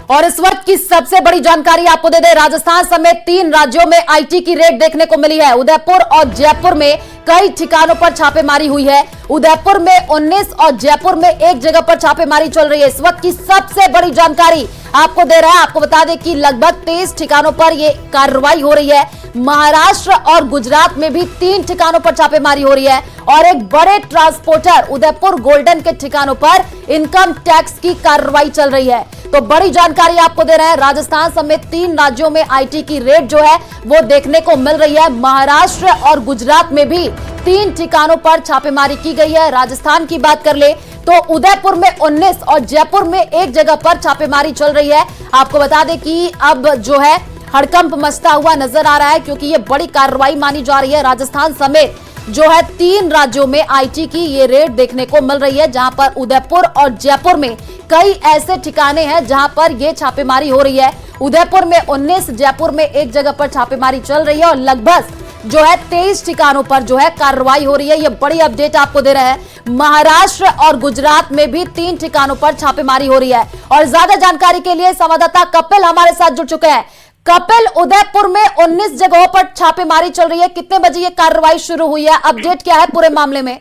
और इस वक्त की सबसे बड़ी जानकारी आपको दे दें, राजस्थान समेत 3 राज्यों में आईटी की रेड देखने को मिली है। उदयपुर और जयपुर में कई ठिकानों पर छापेमारी हुई है। उदयपुर में 19 और जयपुर में एक जगह पर छापेमारी चल रही है। इस वक्त की सबसे बड़ी जानकारी आपको दे रहा है। आपको बता दें कि लगभग 23 ठिकानों पर यह कार्रवाई हो रही है। महाराष्ट्र और गुजरात में भी 3 ठिकानों पर छापेमारी हो रही है और एक बड़े ट्रांसपोर्टर उदयपुर गोल्डन के ठिकानों पर इनकम टैक्स की कार्रवाई चल रही है। तो बड़ी जानकारी आपको दे रहे हैं, राजस्थान समेत 3 राज्यों में आईटी की रेड जो है वो देखने को मिल रही है। महाराष्ट्र और गुजरात में भी 3 ठिकानों पर छापेमारी की गई है। राजस्थान की बात कर ले तो उदयपुर में 19 और जयपुर में एक जगह पर छापेमारी चल रही है। आपको बता दें कि अब जो है हड़कंप मचता हुआ नजर आ रहा है, क्योंकि ये बड़ी कार्रवाई मानी जा रही है। राजस्थान समेत जो है 3 राज्यों में आईटी की ये रेड देखने को मिल रही है, जहां पर उदयपुर और जयपुर में कई ऐसे ठिकाने हैं जहां पर ये छापेमारी हो रही है। उदयपुर में 19, जयपुर में एक जगह पर छापेमारी चल रही है और लगभग जो है 23 ठिकानों पर जो है कार्रवाई हो रही है। ये बड़ी अपडेट आपको दे रहे हैं। महाराष्ट्र और गुजरात में भी 3 ठिकानों पर छापेमारी हो रही है। और ज्यादा जानकारी के लिए संवाददाता कपिल हमारे साथ जुड़ चुके हैं। कपिल, उदयपुर में 19 जगहों पर छापेमारी चल रही है, कितने बजे ये कार्रवाई शुरू हुई है, अपडेट क्या है पूरे मामले में?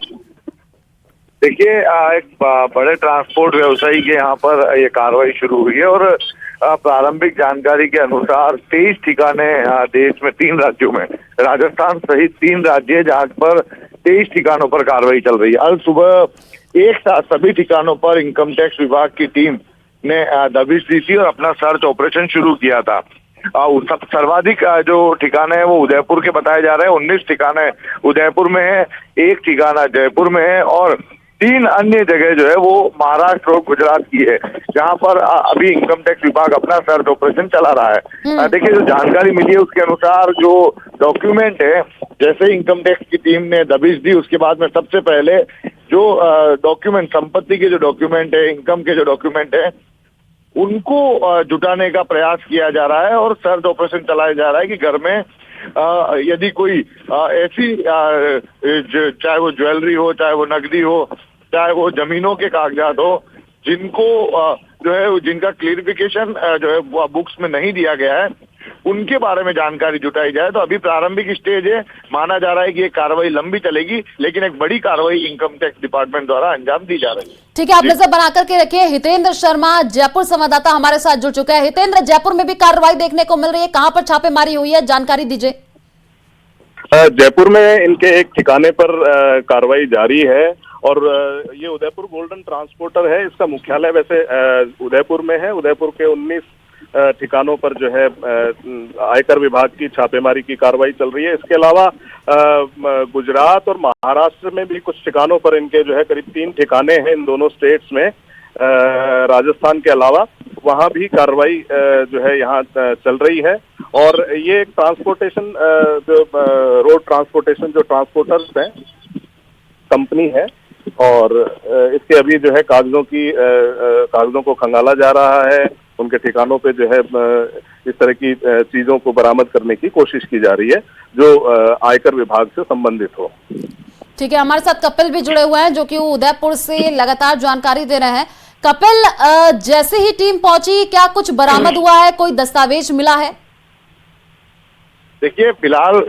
देखिए, एक बड़े ट्रांसपोर्ट व्यवसायी के यहाँ पर ये कार्रवाई शुरू हुई है और प्रारंभिक जानकारी के अनुसार 23 ठिकाने देश में 3 राज्यों में, राजस्थान सहित 3 राज्य जहाँ पर 23 ठिकानों पर कार्रवाई चल रही है। आज सुबह एक साथ सभी ठिकानों पर इनकम टैक्स विभाग की टीम ने दबिश दी थी और अपना सर्च ऑपरेशन शुरू किया था। सर्वाधिक जो ठिकाने हैं वो उदयपुर के बताए जा रहे हैं। 19 ठिकाने उदयपुर में है, 1 ठिकाना जयपुर में है और 3 अन्य जगह जो है वो महाराष्ट्र और गुजरात की है, जहां पर अभी इनकम टैक्स विभाग अपना सर्च ऑपरेशन चला रहा है। देखिए, जो जानकारी मिली है उसके अनुसार जो डॉक्यूमेंट है, जैसे इनकम टैक्स की टीम ने दबिश दी उसके बाद में सबसे पहले जो डॉक्यूमेंट, संपत्ति के जो डॉक्यूमेंट है, इनकम के जो डॉक्यूमेंट है, उनको जुटाने का प्रयास किया जा रहा है और सर्च ऑपरेशन चलाया जा रहा है कि घर में यदि कोई ऐसी चाहे वो ज्वेलरी हो, चाहे वो नकदी हो, चाहे वो जमीनों के कागजात हो, जिनको जो है जिनका क्लियरिफिकेशन जो है वो बुक्स में नहीं दिया गया है, उनके बारे में जानकारी जुटाई जाए। तो अभी प्रारंभिक स्टेज है, माना जा रहा है कि ये कार्रवाई लंबी चलेगी, लेकिन एक बड़ी कार्रवाई इनकम टैक्स डिपार्टमेंट द्वारा अंजाम दी जा रही है। ठीक है, आप नजर बना करके रखिए। हितेंद्र शर्मा, जयपुर संवाददाता हमारे साथ जुड़ चुके हैं। हितेंद्र, जयपुर में भी कार्रवाई देखने को मिल रही है, कहां पर छापेमारी हुई है, जानकारी दीजिए। जयपुर में इनके एक ठिकाने पर कार्रवाई जारी है और ये उदयपुर गोल्डन ट्रांसपोर्टर है। इसका मुख्यालय वैसे उदयपुर में है। उदयपुर के 19 ठिकानों पर जो है आयकर विभाग की छापेमारी की कार्रवाई चल रही है। इसके अलावा गुजरात और महाराष्ट्र में भी कुछ ठिकानों पर इनके जो है करीब 3 ठिकाने हैं इन दोनों स्टेट्स में। राजस्थान के अलावा वहां भी कार्रवाई जो है यहाँ चल रही है और ये ट्रांसपोर्टेशन जो रोड ट्रांसपोर्टेशन जो ट्रांसपोर्टर्स हैं कंपनी है और इसके अभी जो है कागजों को खंगाला जा रहा है। उनके ठिकानों पे जो है इस तरह की चीजों को बरामद करने की कोशिश की जा रही है जो आयकर विभाग से संबंधित हो। ठीक है, हमारे साथ कपिल भी जुड़े हुए हैं जो कि उदयपुर से लगातार जानकारी दे रहे हैं। कपिल, जैसे ही टीम पहुंची क्या कुछ बरामद हुआ है, कोई दस्तावेज मिला है? देखिए, फिलहाल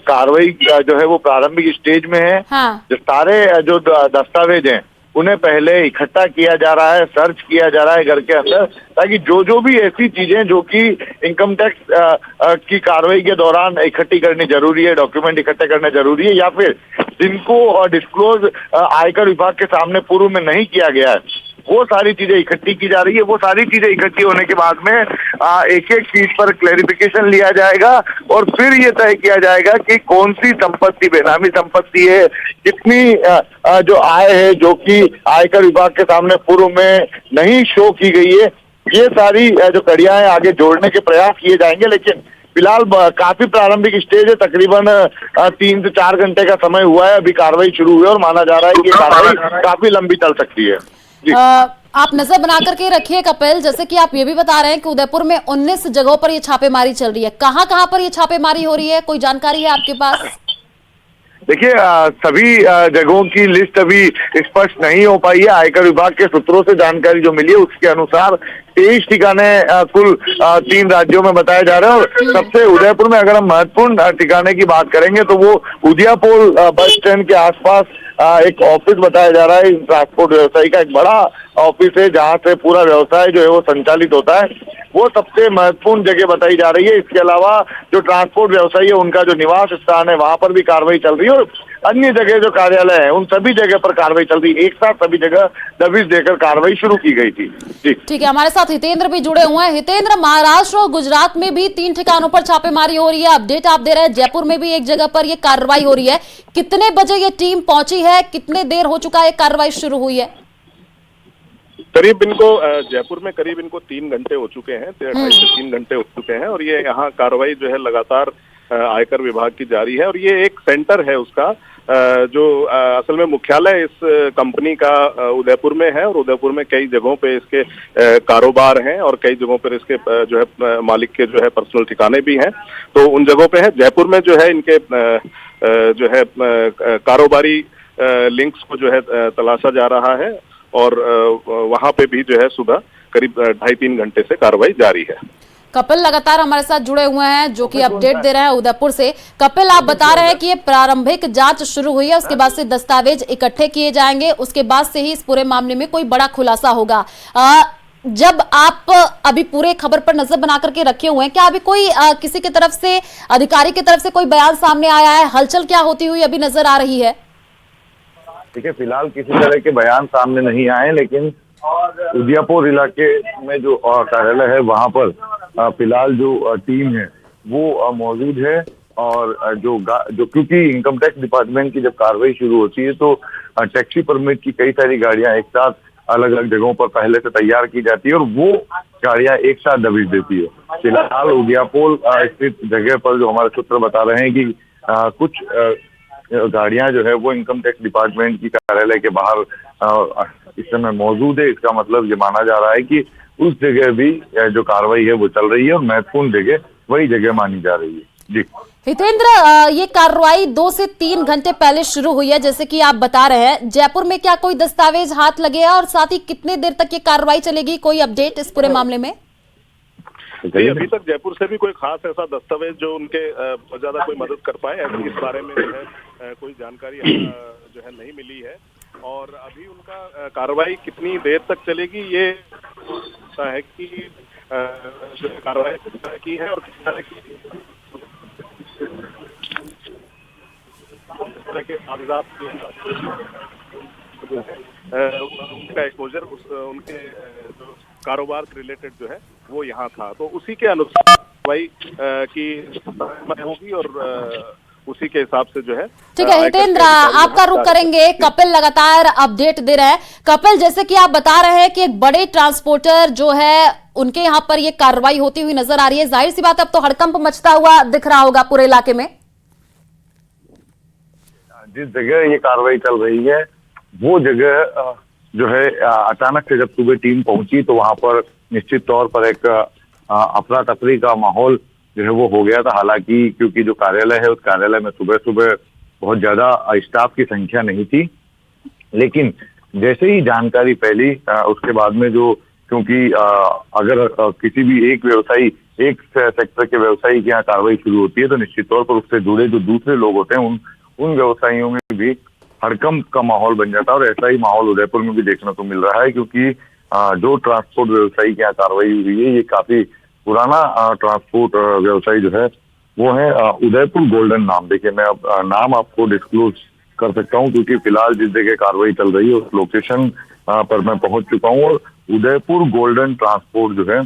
कार्रवाई जो है वो प्रारंभिक स्टेज में है। हाँ। जो सारे जो दस्तावेज हैं उन्हें पहले इकट्ठा किया जा रहा है, सर्च किया जा रहा है घर के अंदर, ताकि जो भी ऐसी चीजें जो कि इनकम टैक्स की कार्रवाई के दौरान इकट्ठी करनी जरूरी है, डॉक्यूमेंट इकट्ठे करने जरूरी है, या फिर जिनको डिस्क्लोज आयकर विभाग के सामने पूर्व में नहीं किया गया है, वो सारी चीजें इकट्ठी की जा रही है। वो सारी चीजें इकट्ठी होने के बाद में एक एक चीज पर क्लैरिफिकेशन लिया जाएगा और फिर ये तय किया जाएगा कि कौन सी संपत्ति बेनामी संपत्ति है, कितनी जो आय है जो कि आयकर विभाग के सामने पूर्व में नहीं शो की गई है। ये सारी जो कड़ियां हैं आगे जोड़ने के प्रयास किए जाएंगे, लेकिन फिलहाल काफी प्रारंभिक स्टेज है। तकरीबन 3 से 4 घंटे का समय हुआ है, अभी कार्रवाई शुरू हुई है और माना जा रहा है कि ये कार्रवाई काफी लंबी चल सकती है। आप नजर बना करके रखिए कपिल, जैसे कि आप ये भी बता रहे हैं कि उदयपुर में 19 जगहों पर ये छापेमारी चल रही है, कहां पर ये छापेमारी हो रही है, कोई जानकारी है आपके पास? देखिए सभी जगहों की लिस्ट अभी स्पष्ट नहीं हो पाई है। आयकर विभाग के सूत्रों से जानकारी जो मिली है उसके अनुसार 23 ठिकाने कुल 3 राज्यों में बताए जा रहे हैं। और सबसे उदयपुर में अगर हम महत्वपूर्ण ठिकाने की बात करेंगे तो वो उदियापुर बस स्टैंड के आसपास एक ऑफिस बताया जा रहा है। ट्रांसपोर्ट व्यवसायी का एक बड़ा ऑफिस है जहां से पूरा व्यवसाय जो है वो संचालित होता है। वो सबसे महत्वपूर्ण जगह बताई जा रही है। इसके अलावा जो ट्रांसपोर्ट व्यवसायी है उनका जो निवास स्थान है वहां पर भी कार्रवाई चल रही है और अन्य जगह जो कार्यालय है उन सभी जगह पर कार्रवाई चल रही है। एक साथ सभी जगह दबिश देकर कार्रवाई शुरू की गई थी। जी ठीक है, हमारे साथ हितेंद्र भी जुड़े हुए हैं। हितेंद्र, महाराष्ट्र और गुजरात में भी 3 ठिकानों पर छापेमारी हो रही है, अपडेट आप दे रहे हैं। जयपुर में भी एक जगह पर ये कार्रवाई हो रही है। कितने बजे ये टीम पहुंची है, कितने देर हो चुका है कार्रवाई शुरू हुई है? करीब इनको जयपुर में करीब इनको 3 घंटे हो चुके हैं, 2.5 से 3 घंटे हो चुके हैं। और ये यहाँ कार्रवाई जो है लगातार आयकर विभाग की जारी है। और ये एक सेंटर है उसका जो असल में मुख्यालय इस कंपनी का उदयपुर में है। और उदयपुर में कई जगहों पे इसके कारोबार हैं और कई जगहों पर इसके जो है मालिक के जो है पर्सनल ठिकाने भी हैं। तो उन जगहों पे है। जयपुर में जो है इनके जो है कारोबारी लिंक्स को जो है तलाशा जा रहा है। और वहां पे भी जो है सुबह करीब 2.5-3 घंटे से कार्रवाई जारी है। कपिल लगातार हमारे साथ जुड़े हुए हैं जो कि अपडेट दे रहे हैं उदयपुर से। कपिल, आप बता रहे हैं कि ये प्रारंभिक जांच शुरू हुई है, उसके बाद से दस्तावेज इकट्ठे किए जाएंगे, उसके बाद से ही इस पूरे मामले में कोई बड़ा खुलासा होगा। जब आप अभी पूरे खबर पर नजर बना करके रखे हुए हैं, क्या अभी कोई किसी की तरफ से, अधिकारी की तरफ से कोई बयान सामने आया है? हलचल क्या होती हुई अभी नजर आ रही है? देखिए फिलहाल किसी तरह के बयान सामने नहीं आए, लेकिन उदियापुर इलाके में जो कार्यालय है वहां पर फिलहाल जो टीम है वो मौजूद है। और जो क्योंकि इनकम टैक्स डिपार्टमेंट की जब कार्रवाई शुरू होती है तो टैक्सी परमिट की कई सारी गाड़ियां एक साथ अलग अलग जगहों पर पहले से तैयार की जाती है और वो गाड़ियां एक साथ दबिश देती है। फिलहाल उदियापुर स्थित जगह पर जो हमारे सूत्र बता रहे हैं कि कुछ गाड़ियां जो है वो इनकम टैक्स डिपार्टमेंट की कार्यालय के बाहर इस समय मौजूद है। इसका मतलब ये माना जा रहा है कि उस जगह भी जो कार्रवाई है वो चल रही है और महत्वपूर्ण जगह वही जगह मानी जा रही है। जी हितेंद्र, ये कार्रवाई 2 से 3 घंटे पहले शुरू हुई है जैसे कि आप बता रहे हैं। जयपुर में क्या कोई दस्तावेज हाथ लगे हैं और साथ ही कितने देर तक ये कार्रवाई चलेगी? कोई अपडेट इस पूरे मामले में? अभी तक जयपुर से भी कोई खास ऐसा दस्तावेज जो उनके ज्यादा कोई मदद कर पाए इस बारे में जो है कोई जानकारी जो है नहीं मिली है। और अभी उनका कार्रवाई कितनी देर तक चलेगी ये है कि कार्रवाई की है और किस तरह के कागजात उनका एक्सपोजर उनके जो कारोबार से रिलेटेड जो है वो यहाँ था, तो उसी के अनुसार कार्रवाई की होगी और उसी के हिसाब से जो है। ठीक है हितेंद्र, आपका रुख करेंगे। कपिल लगातार अपडेट दे रहे हैं। कपिल, जैसे कि आप बता रहे हैं कि एक बड़े ट्रांसपोर्टर जो है उनके यहाँ पर ये कार्रवाई होती हुई नजर आ रही है, जाहिर सी बात अब तो हड़कंप मचता हुआ दिख रहा होगा पूरे इलाके में। जिस जगह ये कार्रवाई चल रही है वो जगह जो है अचानक से जब सुबह टीम पहुंची तो वहां पर निश्चित तौर पर एक अफरा तफरी का माहौल जो है वो हो गया था। हालांकि क्योंकि जो कार्यालय है उस कार्यालय में सुबह सुबह बहुत ज्यादा स्टाफ की संख्या नहीं थी, लेकिन जैसे ही जानकारी फैली उसके बाद में जो, क्योंकि अगर किसी भी एक व्यवसायी, एक सेक्टर के व्यवसायी की यहाँ कार्रवाई शुरू होती है तो निश्चित तौर पर उससे जुड़े जो दूसरे लोग होते हैं उन व्यवसायियों में भी हड़कंप का माहौल बन जाता है। और ऐसा ही माहौल उदयपुर में भी देखने को मिल रहा है, क्योंकि जो ट्रांसपोर्ट व्यवसायी की यहाँ कार्रवाई हुई है ये काफी पुराना ट्रांसपोर्ट व्यवसायी जो है वो है उदयपुर गोल्डन नाम। देखिए मैं अब नाम आपको डिस्क्लोज कर सकता हूँ क्योंकि फिलहाल जिस जगह कार्रवाई चल रही है उस लोकेशन पर मैं पहुंच चुका हूँ और उदयपुर गोल्डन ट्रांसपोर्ट जो है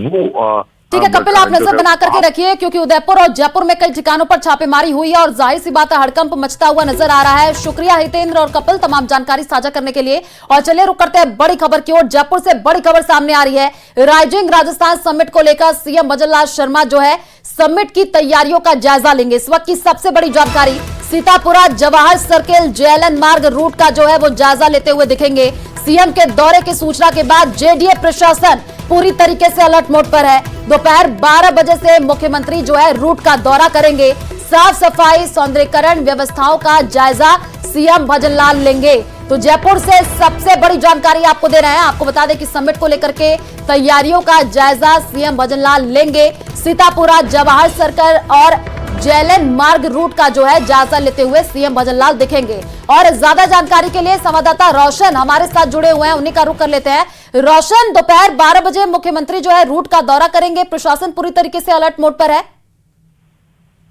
वो ठीक है कपिल, आप नजर बना करके रखिए क्योंकि उदयपुर और जयपुर में कई ठिकानों पर छापेमारी हुई है और जाहिर सी बात है हड़कंप मचता हुआ नजर आ रहा है। शुक्रिया हितेंद्र और कपिल तमाम जानकारी साझा करने के लिए। और चलिए रुक करते हैं बड़ी खबर की ओर। जयपुर से बड़ी खबर सामने आ रही है। राइजिंग राजस्थान समिट को लेकर सीएम भजन लाल शर्मा जो है समिट की तैयारियों का जायजा लेंगे। इस वक्त की सबसे बड़ी जानकारी, सीतापुरा जवाहर सर्किल जेएलएन मार्ग रूट का जो है वो जायजा लेते हुए दिखेंगे। सीएम के दौरे की सूचना के बाद जेडीए प्रशासन पूरी तरीके से अलर्ट मोड पर है। दोपहर 12 बजे से मुख्यमंत्री जो है रूट का दौरा करेंगे। साफ सफाई सौंदर्यीकरण व्यवस्थाओं का जायजा सीएम भजनलाल लेंगे। तो जयपुर से सबसे बड़ी जानकारी आपको दे रहे हैं। आपको बता दें कि समिट को लेकर के तैयारियों का जायजा सीएम भजनलाल लेंगे। सीतापुरा, जवाहर सर्कल और जेएलएन मार्ग रूट का जो है जायजा लेते हुए सीएम भजनलाल दिखेंगे। और ज्यादा जानकारी के लिए संवाददाता रोशन हमारे साथ जुड़े हुए हैं, उन्हीं का रुख कर लेते हैं। रोशन, दोपहर 12 बजे मुख्यमंत्री जो है रूट का दौरा करेंगे, प्रशासन पूरी तरीके से अलर्ट मोड पर है।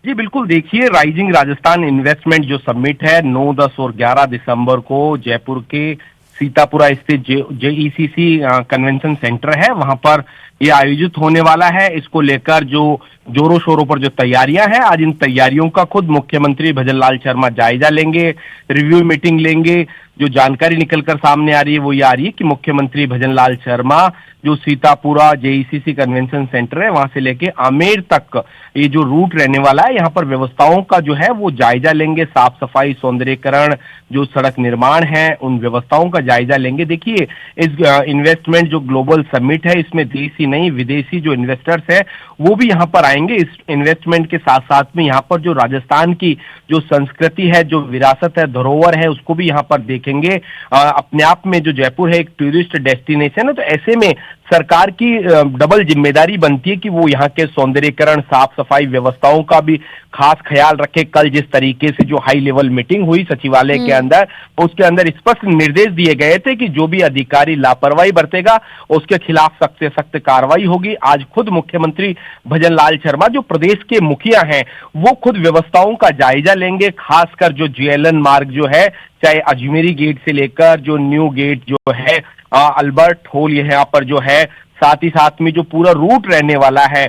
जी बिल्कुल, देखिए राइजिंग राजस्थान इन्वेस्टमेंट जो समिट है 9, 10 और 11 दिसंबर को जयपुर के सीतापुरा स्थित जेईसीसी कन्वेंशन सेंटर है, वहां पर ये आयोजित होने वाला है। इसको लेकर जो जोरों शोरों पर जो तैयारियां हैं, आज इन तैयारियों का खुद मुख्यमंत्री भजनलाल शर्मा जायजा लेंगे, रिव्यू मीटिंग लेंगे। जो जानकारी निकलकर सामने आ रही है वो ये आ रही है कि मुख्यमंत्री भजनलाल शर्मा जो सीतापुरा जेईसीसी कन्वेंशन सेंटर है वहां से लेके आमेर तक ये जो रूट रहने वाला है, यहाँ पर व्यवस्थाओं का जो है वो जायजा लेंगे। साफ सफाई सौंदर्यीकरण, जो सड़क निर्माण है, उन व्यवस्थाओं का जायजा लेंगे। देखिए इस इन्वेस्टमेंट जो ग्लोबल समिट है, इसमें देशी नहीं विदेशी जो इन्वेस्टर्स है वो भी यहाँ पर आएंगे। इस इन्वेस्टमेंट के साथ साथ में यहाँ पर जो राजस्थान की जो संस्कृति है, जो विरासत है, धरोहर है, उसको भी यहाँ पर देखेंगे। अपने आप में जो जयपुर है एक टूरिस्ट डेस्टिनेशन है, तो ऐसे में सरकार की डबल जिम्मेदारी बनती है कि वो यहाँ के सौंदर्यीकरण, साफ सफाई व्यवस्थाओं का भी खास ख्याल रखे। कल जिस तरीके से जो हाई लेवल मीटिंग हुई सचिवालय के अंदर, उसके अंदर स्पष्ट निर्देश दिए गए थे कि जो भी अधिकारी लापरवाही बरतेगा उसके खिलाफ सख्त से सख्त कार्रवाई होगी। आज खुद मुख्यमंत्री भजनलाल शर्मा जो प्रदेश के मुखिया हैं वो खुद व्यवस्थाओं का जायजा लेंगे। खासकर जो जेएलएन मार्ग जो है, चाहे अजमेरी गेट से लेकर जो न्यू गेट जो है अल्बर्ट हॉल यहाँ पर जो है, साथ ही साथ में जो पूरा रूट रहने वाला है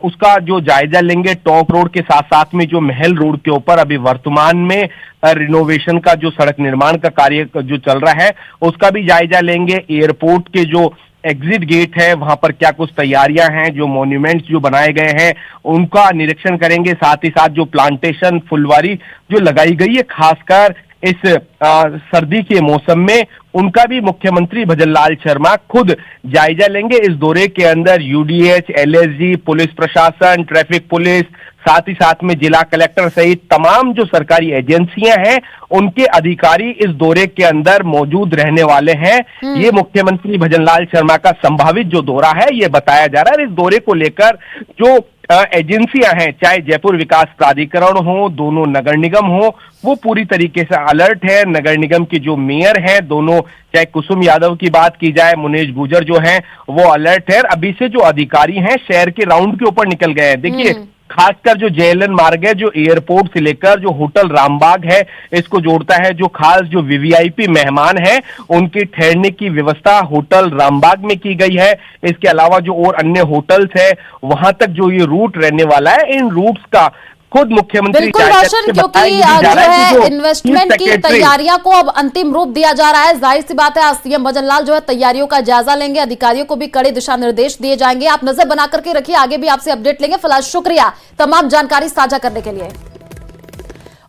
उसका जो जायजा लेंगे। टॉप रोड के साथ साथ में जो महल रोड के ऊपर अभी वर्तमान में रिनोवेशन का जो सड़क निर्माण का कार्य जो चल रहा है उसका भी जायजा लेंगे। एयरपोर्ट के जो एग्जिट गेट है वहां पर क्या कुछ तैयारियां हैं, जो मॉन्यूमेंट्स जो बनाए गए हैं उनका निरीक्षण करेंगे। साथ ही साथ जो प्लांटेशन फुलवारी जो लगाई गई है खासकर इस सर्दी के मौसम में, उनका भी मुख्यमंत्री भजनलाल शर्मा खुद जायजा लेंगे। इस दौरे के अंदर यूडीएच, एलएसजी, पुलिस प्रशासन, ट्रैफिक पुलिस, साथ ही साथ में जिला कलेक्टर सहित तमाम जो सरकारी एजेंसियां हैं उनके अधिकारी इस दौरे के अंदर मौजूद रहने वाले हैं। ये मुख्यमंत्री भजनलाल शर्मा का संभावित जो दौरा है ये बताया जा रहा है। इस दौरे को लेकर जो एजेंसियां हैं, चाहे जयपुर विकास प्राधिकरण हो, दोनों नगर निगम हो, वो पूरी तरीके से अलर्ट है। नगर निगम की जो मेयर है दोनों, चाहे कुसुम यादव की बात की जाए, मुनेश गुजर जो है वो अलर्ट है। अभी से जो अधिकारी हैं शहर के राउंड के ऊपर निकल गए हैं। देखिए खासकर जो जेएलएन मार्ग है, जो एयरपोर्ट से लेकर जो होटल रामबाग है इसको जोड़ता है, जो खास जो वीवीआईपी मेहमान हैं उनके ठहरने की व्यवस्था होटल रामबाग में की गई है। इसके अलावा जो और अन्य होटल्स है वहां तक जो ये रूट रहने वाला है, इन रूट्स का खुद मुख्यमंत्री बिल्कुल रोशन, क्योंकि जो है इन्वेस्टमेंट की तैयारियां को अब अंतिम रूप दिया जा रहा है। जाहिर सी बात है आज सीएम भजनलाल जो है तैयारियों का जायजा लेंगे, अधिकारियों को भी कड़े दिशा निर्देश दिए जाएंगे। आप नजर बना करके रखिए, आगे भी आपसे अपडेट लेंगे। फिलहाल शुक्रिया तमाम जानकारी साझा करने के लिए।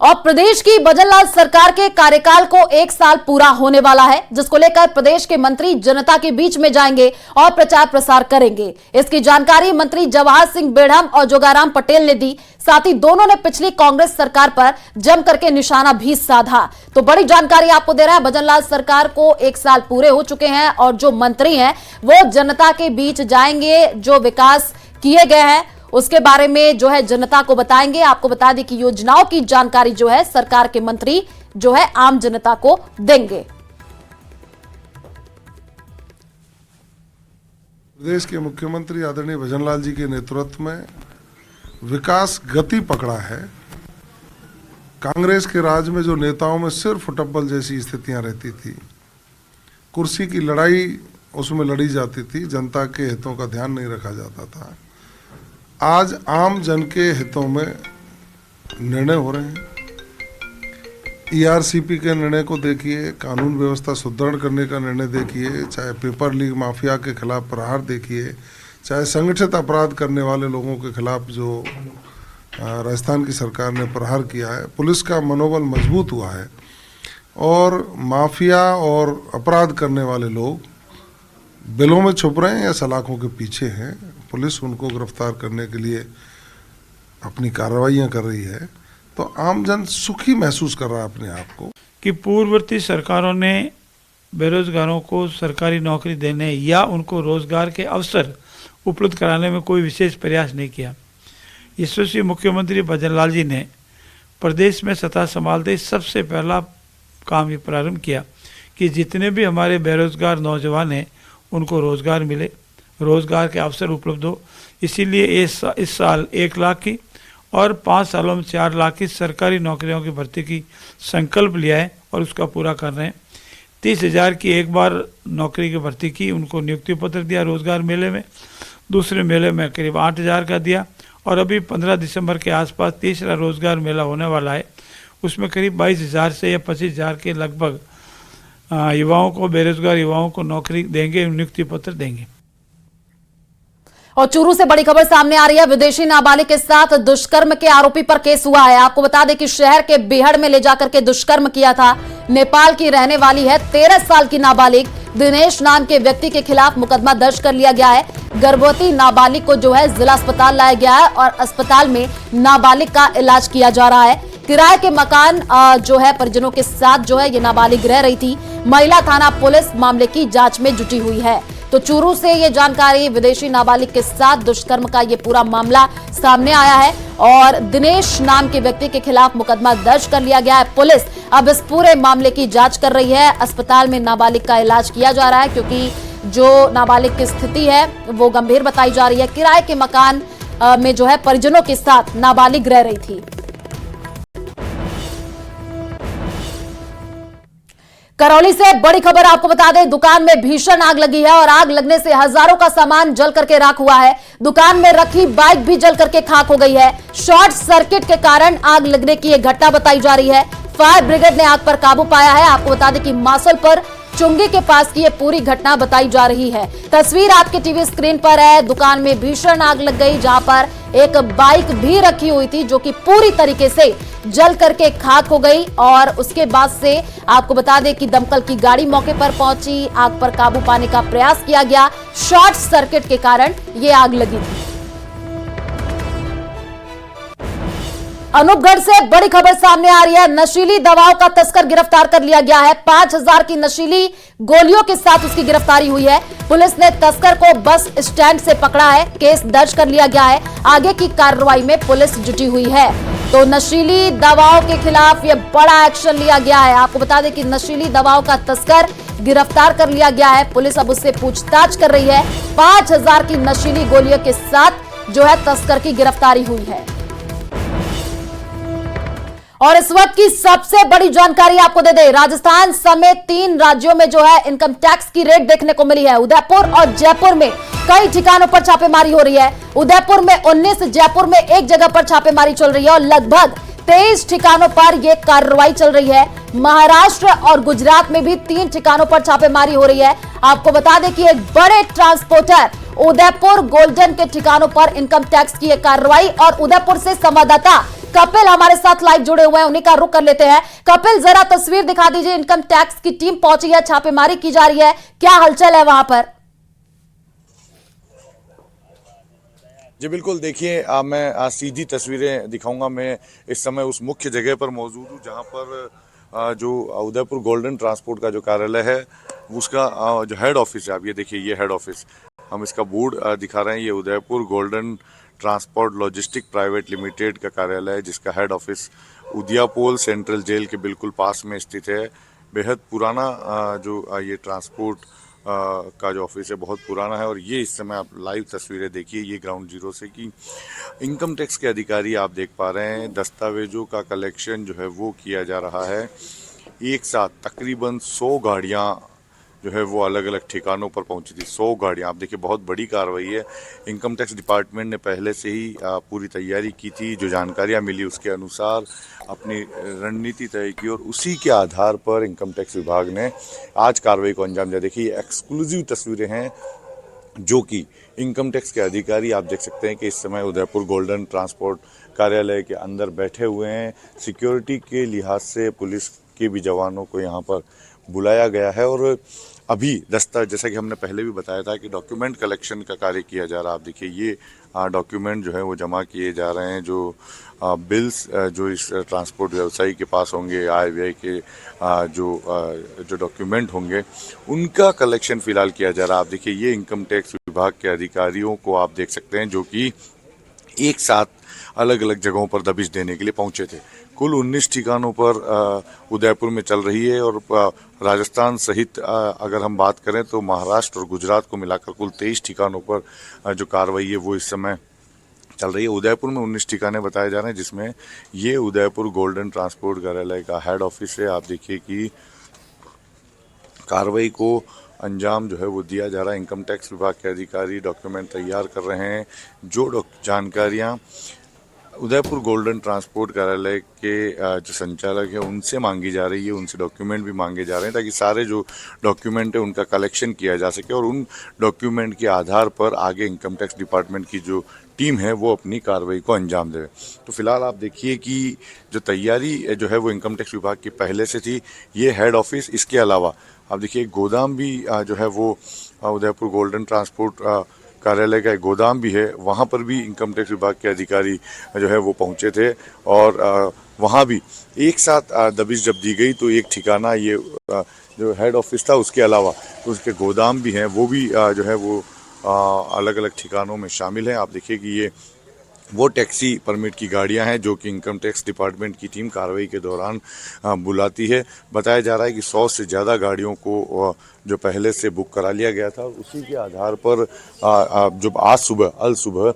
और प्रदेश की भजनलाल सरकार के कार्यकाल को 1 साल पूरा होने वाला है, जिसको लेकर प्रदेश के मंत्री जनता के बीच में जाएंगे और प्रचार प्रसार करेंगे। इसकी जानकारी मंत्री जवाहर सिंह बेढ़म और जोगाराम पटेल ने दी। साथ ही दोनों ने पिछली कांग्रेस सरकार पर जम करके निशाना भी साधा। तो बड़ी जानकारी आपको दे रहा है, भजनलाल सरकार को 1 साल पूरे हो चुके हैं और जो मंत्री हैं वो जनता के बीच जाएंगे, जो विकास किए गए हैं उसके बारे में जो है जनता को बताएंगे। आपको बता दें कि योजनाओं की जानकारी जो है सरकार के मंत्री जो है आम जनता को देंगे। प्रदेश के मुख्यमंत्री आदरणीय भजनलाल जी के नेतृत्व में विकास गति पकड़ा है। कांग्रेस के राज में जो नेताओं में सिर्फ फुटबॉल जैसी स्थितियां रहती थी, कुर्सी की लड़ाई उसमें लड़ी जाती थी, जनता के हितों का ध्यान नहीं रखा जाता था। आज आम जन के हितों में निर्णय हो रहे हैं। ईआरसीपी के निर्णय को देखिए, कानून व्यवस्था सुदृढ़ करने का निर्णय देखिए, चाहे पेपर लीक माफिया के खिलाफ प्रहार देखिए, चाहे संगठित अपराध करने वाले लोगों के खिलाफ जो राजस्थान की सरकार ने प्रहार किया है, पुलिस का मनोबल मजबूत हुआ है और माफिया और अपराध करने वाले लोग बिलों में छुप रहे हैं या सलाखों के पीछे हैं। पुलिस उनको गिरफ्तार करने के लिए अपनी कार्रवाइयाँ कर रही है, तो आम जन सुखी महसूस कर रहा है अपने आप को। कि पूर्ववर्ती सरकारों ने बेरोजगारों को सरकारी नौकरी देने या उनको रोजगार के अवसर उपलब्ध कराने में कोई विशेष प्रयास नहीं किया। यशस्वी मुख्यमंत्री भजनलाल जी ने प्रदेश में सत्ता संभालते ही सबसे पहला काम ये प्रारंभ किया कि जितने भी हमारे बेरोजगार नौजवान हैं उनको रोजगार मिले, रोजगार के अवसर उपलब्ध हो। इसीलिए इस साल 1 लाख की और 5 सालों में 4 लाख की सरकारी नौकरियों की भर्ती की संकल्प लिया है और उसका पूरा कर रहे हैं। 30,000 की एक बार नौकरी की भर्ती की, उनको नियुक्ति पत्र दिया रोजगार मेले में। दूसरे मेले में करीब 8,000 का दिया और अभी 15 दिसंबर के आसपास तीसरा रोजगार मेला होने वाला है। उसमें करीब 22,000 से या 25,000 के लगभग युवाओं को, बेरोजगार युवाओं को नौकरी देंगे, नियुक्ति पत्र देंगे। और चूरू से बड़ी खबर सामने आ रही है। विदेशी नाबालिग के साथ दुष्कर्म के आरोपी पर केस हुआ है। आपको बता दें कि शहर के बेहड़ में ले जाकर के दुष्कर्म किया था। नेपाल की रहने वाली है 13 साल की नाबालिग दिनेश नाम के व्यक्ति के खिलाफ मुकदमा दर्ज कर लिया गया है। गर्भवती नाबालिग को जो है जिला अस्पताल लाया गया है और अस्पताल में नाबालिग का इलाज किया जा रहा है। किराए के मकान जो है परिजनों के साथ जो है ये नाबालिग रह रही थी। महिला थाना पुलिस मामले की जांच में जुटी हुई है। तो चूरू से ये जानकारी, विदेशी नाबालिग के साथ दुष्कर्म का ये पूरा मामला सामने आया है और दिनेश नाम के व्यक्ति के खिलाफ मुकदमा दर्ज कर लिया गया है। पुलिस अब इस पूरे मामले की जांच कर रही है। अस्पताल में नाबालिग का इलाज किया जा रहा है क्योंकि जो नाबालिग की स्थिति है वो गंभीर बताई जा रही है। किराए के मकान में जो है परिजनों के साथ नाबालिग रह रही थी। करौली से बड़ी खबर आपको बता दें, दुकान में भीषण आग लगी है और आग लगने से हजारों का सामान जल करके राख हुआ है। दुकान में रखी बाइक भी जल करके खाक हो गई है। शॉर्ट सर्किट के कारण आग लगने की यह घटना बताई जा रही है। फायर ब्रिगेड ने आग पर काबू पाया है। आपको बता दें कि मासल पर चुंगी के पास की ये पूरी घटना बताई जा रही है। तस्वीर आपके टीवी स्क्रीन पर है। दुकान में भीषण आग लग गई जहां पर एक बाइक भी रखी हुई थी जो कि पूरी तरीके से जल करके खाक हो गई और उसके बाद से आपको बता दें कि दमकल की गाड़ी मौके पर पहुंची। आग पर काबू पाने का प्रयास किया गया। शॉर्ट सर्किट के कारण ये आग लगी थी। अनूपगढ़ से बड़ी खबर सामने आ रही है। नशीली दवाओं का तस्कर गिरफ्तार कर लिया गया है। 5,000 की नशीली गोलियों के साथ उसकी गिरफ्तारी हुई है। पुलिस ने तस्कर को बस स्टैंड से पकड़ा है। केस दर्ज कर लिया गया है। आगे की कार्रवाई में पुलिस जुटी हुई है। तो नशीली दवाओं के खिलाफ यह बड़ा एक्शन लिया गया है। आपको बता दें कि नशीली दवाओं का तस्कर गिरफ्तार कर लिया गया है। पुलिस अब उससे पूछताछ कर रही है। 5,000 की नशीली गोलियों के साथ जो है तस्कर की गिरफ्तारी हुई है। और इस वक्त की सबसे बड़ी जानकारी आपको दे दें, राजस्थान समेत 3 राज्यों में जो है इनकम टैक्स की रेड देखने को मिली है। उदयपुर और जयपुर में कई ठिकानों पर छापेमारी हो रही है। उदयपुर में 19, जयपुर में एक जगह पर छापेमारी चल रही है और लगभग 23 ठिकानों पर यह कार्रवाई चल रही है। महाराष्ट्र और गुजरात में भी 3 ठिकानों पर छापेमारी हो रही है। आपको बता दें कि एक बड़े ट्रांसपोर्टर उदयपुर गोल्डन के ठिकानों पर इनकम टैक्स की कार्रवाई। और उदयपुर से संवाददाता कपिल हमारे साथ लाइव जुड़े हुए हैं, उन्हीं का रुख कर लेते हैं। कपिल, जरा तस्वीर दिखा दीजिए। इनकम टैक्स की टीम पहुंची है, छापेमारी की जा रही है, क्या हलचल है वहां पर? जी बिल्कुल, देखिए मैं सीधी तस्वीरें दिखाऊंगा। मैं इस समय उस मुख्य जगह पर मौजूद हूँ जहाँ पर जो उदयपुर गोल्डन ट्रांसपोर्ट का जो कार्यालय है उसका जो हेड ऑफिस है। आप ये देखिए, ये हेड ऑफिस, हम इसका बोर्ड दिखा रहे हैं। ये Udaipur golden transport logistic private limited का कार्यालय है जिसका head office Udiapole central jail के बिल्कुल पास में स्थित है। बेहद पुराना जो ये ट्रांसपोर्ट का जो ऑफिस है बहुत पुराना है। और ये इस समय आप लाइव तस्वीरें देखिए, ये ग्राउंड जीरो से कि इनकम टैक्स के अधिकारी आप देख पा रहे हैं दस्तावेजों का कलेक्शन जो है वो किया जा रहा है। एक साथ तकरीबन 100 गाड़ियाँ जो है वो अलग अलग ठिकानों पर पहुंची थी। 100 गाड़ियाँ, आप देखिए बहुत बड़ी कार्रवाई है। इनकम टैक्स डिपार्टमेंट ने पहले से ही पूरी तैयारी की थी। जो जानकारियाँ मिली उसके अनुसार अपनी रणनीति तय की और उसी के आधार पर इनकम टैक्स विभाग ने आज कार्रवाई को अंजाम दिया। देखिए एक्सक्लूसिव तस्वीरें हैं जो कि इनकम टैक्स के अधिकारी आप देख सकते हैं कि इस समय उदयपुर गोल्डन ट्रांसपोर्ट कार्यालय के अंदर बैठे हुए हैं। सिक्योरिटी के लिहाज से पुलिस के भी जवानों को यहाँ पर बुलाया गया है और अभी जैसा कि हमने पहले भी बताया था कि डॉक्यूमेंट कलेक्शन का कार्य किया जा रहा है। आप देखिए, ये डॉक्यूमेंट जो है वो जमा किए जा रहे हैं, जो बिल्स जो इस ट्रांसपोर्ट व्यवसायी के पास होंगे, आय व्यय के जो डॉक्यूमेंट होंगे, उनका कलेक्शन फिलहाल किया जा रहा है। आप देखिए, ये इनकम टैक्स विभाग के अधिकारियों को आप देख सकते हैं, जो कि एक साथ अलग अलग जगहों पर दबिश देने के लिए पहुंचे थे। कुल 19 ठिकानों पर उदयपुर में चल रही है, और राजस्थान सहित अगर हम बात करें तो महाराष्ट्र और गुजरात को मिलाकर कुल 23 ठिकानों पर जो कार्रवाई है वो इस समय चल रही है। उदयपुर में 19 ठिकाने बताए जा रहे हैं, जिसमें ये उदयपुर गोल्डन ट्रांसपोर्ट कार्यालय का हेड ऑफिस है। आप देखिए कि कार्रवाई को अंजाम जो है वो दिया जा रहा है। इनकम टैक्स विभाग के अधिकारी डॉक्यूमेंट तैयार कर रहे हैं। जो जानकारियां उदयपुर गोल्डन ट्रांसपोर्ट कार्यालय के जो संचालक है उनसे मांगी जा रही है, उनसे डॉक्यूमेंट भी मांगे जा रहे हैं, ताकि सारे जो डॉक्यूमेंट है उनका कलेक्शन किया जा सके और उन डॉक्यूमेंट के आधार पर आगे इनकम टैक्स डिपार्टमेंट की जो टीम है वो अपनी कार्रवाई को अंजाम देवे। तो फिलहाल आप देखिए कि जो तैयारी जो है वो इनकम टैक्स विभाग की पहले से थी। ये हेड ऑफिस, इसके अलावा आप देखिए गोदाम भी जो है वो उदयपुर गोल्डन ट्रांसपोर्ट कार्यालय का एक गोदाम भी है, वहाँ पर भी इनकम टैक्स विभाग के अधिकारी जो है वो पहुँचे थे, और वहाँ भी एक साथ दबिश जब दी गई तो एक ठिकाना ये जो हेड ऑफिस था, उसके अलावा तो उसके गोदाम भी हैं, वो भी जो है वो अलग अलग ठिकानों में शामिल हैं। आप देखिए कि ये वो टैक्सी परमिट की गाड़ियां हैं जो कि इनकम टैक्स डिपार्टमेंट की टीम कार्रवाई के दौरान बुलाती है। बताया जा रहा है कि 100 से ज़्यादा गाड़ियों को जो पहले से बुक करा लिया गया था, उसी के आधार पर जो आज सुबह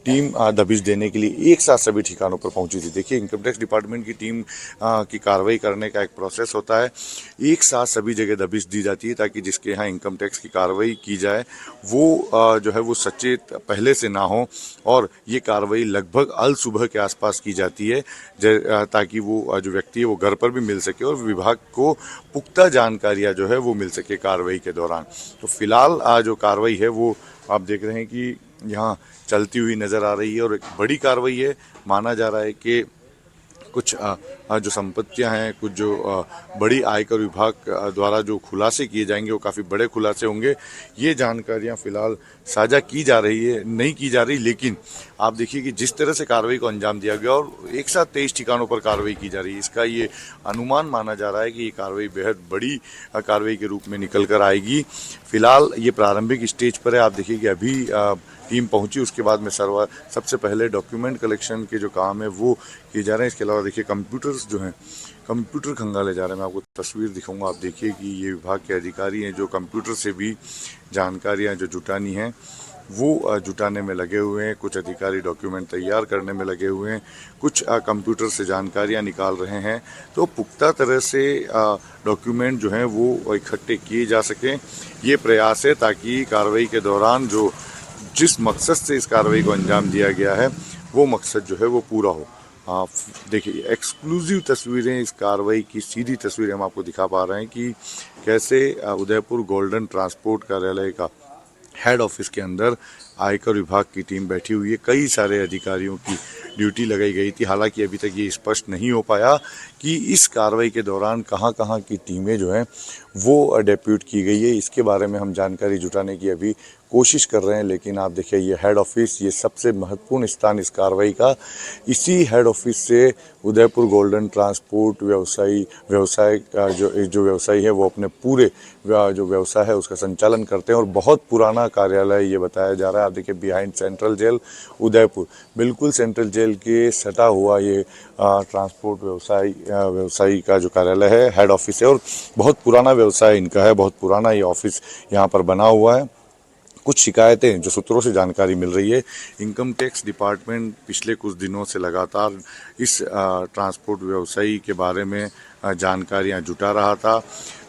टीम दबिश देने के लिए एक साथ सभी ठिकानों पर पहुंची थी। देखिए, इनकम टैक्स डिपार्टमेंट की टीम की कार्रवाई करने का एक प्रोसेस होता है। एक साथ सभी जगह दबिश दी जाती है, ताकि जिसके यहाँ इनकम टैक्स की कार्रवाई की जाए वो जो है वो सचेत पहले से ना हो, और ये कार्रवाई लगभग अल सुबह के आसपास की जाती है, ताकि वो जो व्यक्ति है वो घर पर भी मिल सके और विभाग को पुख्ता जानकारियाँ जो है वो मिल सके कार्रवाई के दौरान। तो फिलहाल जो कार्रवाई है वो आप देख रहे हैं कि यहाँ चलती हुई नज़र आ रही है, और एक बड़ी कार्रवाई है। माना जा रहा है कि कुछ जो संपत्तियां हैं, कुछ जो बड़ी आयकर विभाग द्वारा जो खुलासे किए जाएंगे वो काफ़ी बड़े खुलासे होंगे। ये जानकारियां फिलहाल साझा की जा रही है, नहीं की जा रही, लेकिन आप देखिए कि जिस तरह से कार्रवाई को अंजाम दिया गया और एक साथ 23 ठिकानों पर कार्रवाई की जा रही है, इसका ये अनुमान माना जा रहा है कि ये कार्रवाई बेहद बड़ी कार्रवाई के रूप में निकल कर आएगी। फिलहाल ये प्रारंभिक स्टेज पर है। आप देखिए कि अभी टीम पहुंची, उसके बाद में सबसे पहले डॉक्यूमेंट कलेक्शन के जो काम है वो किए जा रहे हैं। इसके अलावा देखिए कंप्यूटर्स जो हैं, कंप्यूटर खंगाले जा रहे हैं। मैं आपको तस्वीर दिखाऊंगा, आप देखिए कि ये विभाग के अधिकारी हैं जो कंप्यूटर से भी जानकारियां जो जुटानी हैं वो जुटाने में लगे हुए हैं। कुछ अधिकारी डॉक्यूमेंट तैयार करने में लगे हुए हैं, कुछ कंप्यूटर से जानकारियां निकाल रहे हैं। तो पुख्ता तरह से डॉक्यूमेंट जो हैं वो इकट्ठे किए जा सकें, ये प्रयास है, ताकि कार्रवाई के दौरान जिस मकसद से इस कार्रवाई को अंजाम दिया गया है वो मकसद जो है वो पूरा हो। आप देखिए, एक्सक्लूसिव तस्वीरें इस कार्रवाई की, सीधी तस्वीरें हम आपको दिखा पा रहे हैं कि कैसे उदयपुर गोल्डन ट्रांसपोर्ट कार्यालय का हेड ऑफिस के अंदर आयकर विभाग की टीम बैठी हुई है। कई सारे अधिकारियों की ड्यूटी लगाई गई थी। हालांकि अभी तक ये स्पष्ट नहीं हो पाया कि इस कार्रवाई के दौरान कहां कहां की टीमें जो हैं वो डेप्यूट की गई है। इसके बारे में हम जानकारी जुटाने की अभी कोशिश कर रहे हैं, लेकिन आप देखिए ये हेड ऑफिस, ये सबसे महत्वपूर्ण स्थान इस कार्रवाई का। इसी हेड ऑफिस से उदयपुर गोल्डन ट्रांसपोर्ट व्यवसाय का जो व्यवसायी है वो अपने पूरे जो व्यवसाय है उसका संचालन करते हैं, और बहुत पुराना कार्यालय ये बताया जा रहा है। आप देखिए, बिहाइंड सेंट्रल जेल उदयपुर, बिल्कुल सेंट्रल जेल के सटा हुआ ये ट्रांसपोर्ट व्यवसायी का जो कार्यालय है, हेड ऑफिस है, और बहुत पुराना व्यवसाय इनका है, बहुत पुराना ये ऑफिस यहाँ पर बना हुआ है। कुछ शिकायतें जो सूत्रों से जानकारी मिल रही है, इनकम टैक्स डिपार्टमेंट पिछले कुछ दिनों से लगातार इस ट्रांसपोर्ट व्यवसायी के बारे में जानकारियां जुटा रहा था।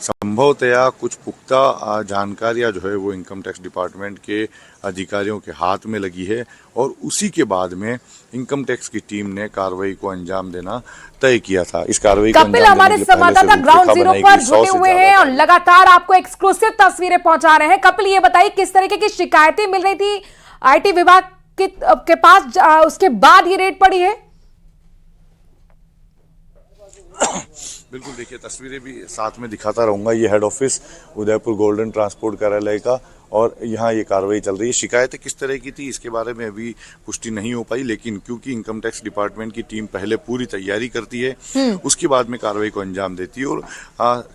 संभवतया कुछ पुख्ता जानकारियां जो है वो इनकम टैक्स डिपार्टमेंट के अधिकारियों के हाथ में लगी है, और उसी के बाद में इनकम टैक्स की टीम ने कार्रवाई को अंजाम देना तय किया था। इस कार्रवाई को कपिल, हमारे संवाददाता ग्राउंड जीरो पर जुटे हुए हैं और लगातार आपको एक्सक्लूसिव तस्वीरें पहुंचा रहे हैं। कपिल, ये बताइए किस तरीके की शिकायतें मिल रही थी आईटी विभाग के पास, उसके बाद ये रेड पड़ी है? बिल्कुल, देखिए तस्वीरें भी साथ में दिखाता रहूंगा। ये head office Udaipur golden transport कार्यालय का, और यहाँ ये कार्रवाई चल रही है। शिकायतें किस तरह की थी इसके बारे में अभी पुष्टि नहीं हो पाई, लेकिन क्योंकि इनकम टैक्स डिपार्टमेंट की टीम पहले पूरी तैयारी करती है, उसके बाद में कार्रवाई को अंजाम देती है। और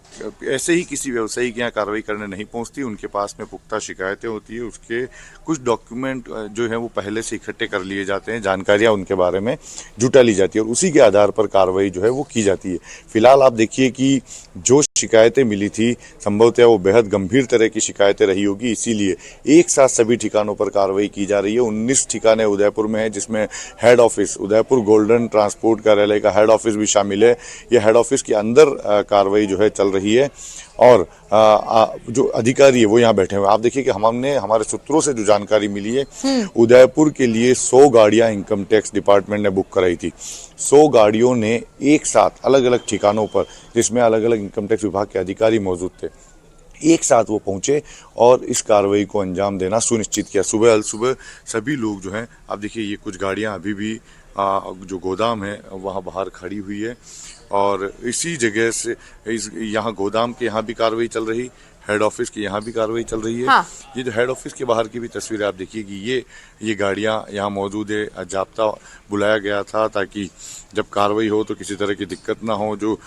ऐसे ही किसी व्यवसायी के यहाँ कार्रवाई करने नहीं पहुंचती, उनके पास में पुख्ता शिकायतें होती है, उसके कुछ डॉक्यूमेंट जो है वो पहले से इकट्ठे कर लिए जाते हैं, जानकारियां उनके बारे में जुटा ली जाती है और उसी के आधार पर कार्रवाई जो है वो की जाती है। फिलहाल आप देखिए कि जो शिकायतें मिली थी संभवतः वो बेहद गंभीर तरह की शिकायतें रही होगी, इसीलिए एक साथ सभी ठिकानों पर कार्रवाई की जा रही है। 19 ठिकाने उदयपुर में है, जिसमें head office Udaipur golden transport कार्यालय का हेड ऑफिस भी शामिल है। यह हेड ऑफिस के अंदर कार्रवाई जो है चल रही है और जो अधिकारी है वो यहाँ बैठे हुए। आप देखिए कि हमने हमारे सूत्रों से जो जानकारी मिली है, उदयपुर के लिए 100 गाड़ियां इनकम टैक्स डिपार्टमेंट ने बुक कराई थी। 100 गाड़ियों ने एक साथ अलग अलग ठिकानों पर, जिसमें अलग अलग इनकम टैक्स विभाग के अधिकारी मौजूद थे, एक साथ वो पहुंचे और इस कार्रवाई को अंजाम देना सुनिश्चित किया। सुबह सभी लोग जो हैं, आप देखिए ये कुछ गाड़ियां अभी भी जो गोदाम है वहाँ बाहर खड़ी हुई है और इसी जगह से यहाँ गोदाम के यहाँ भी कार्रवाई चल रही, हेड ऑफिस के यहाँ भी कार्रवाई चल रही है। हाँ। ये जो हेड ऑफिस के बाहर की भी तस्वीरें आप देखिए कि ये गाड़ियाँ यहाँ मौजूद है। जाब्ता बुलाया गया था ताकि जब कार्रवाई हो तो किसी तरह की दिक्कत ना हो। जो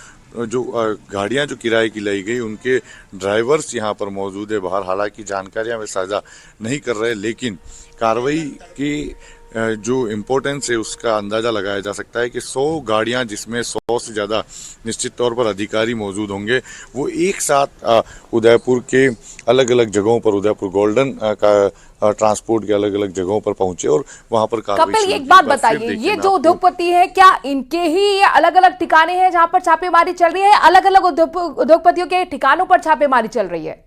गाड़ियाँ जो किराए की लाई गई उनके ड्राइवर्स यहाँ पर मौजूद है बाहर। हालांकि जानकारियाँ वे साझा नहीं कर रहे, लेकिन कार्रवाई की जो इम्पोर्टेंस है उसका अंदाजा लगाया जा सकता है कि 100 गाड़ियां, जिसमें 100 से ज़्यादा निश्चित तौर पर अधिकारी मौजूद होंगे, वो एक साथ उदयपुर के अलग अलग जगहों पर, उदयपुर गोल्डन का ट्रांसपोर्ट के अलग अलग जगहों पर पहुंचे और वहां पर कार्रवाई। कपिल, एक बात बताइए, ये जो उद्योगपति है क्या इनके ही अलग अलग ठिकाने हैं जहां पर छापेमारी चल रही है? अलग अलग उद्योगपतियों के ठिकानों पर छापेमारी चल रही है?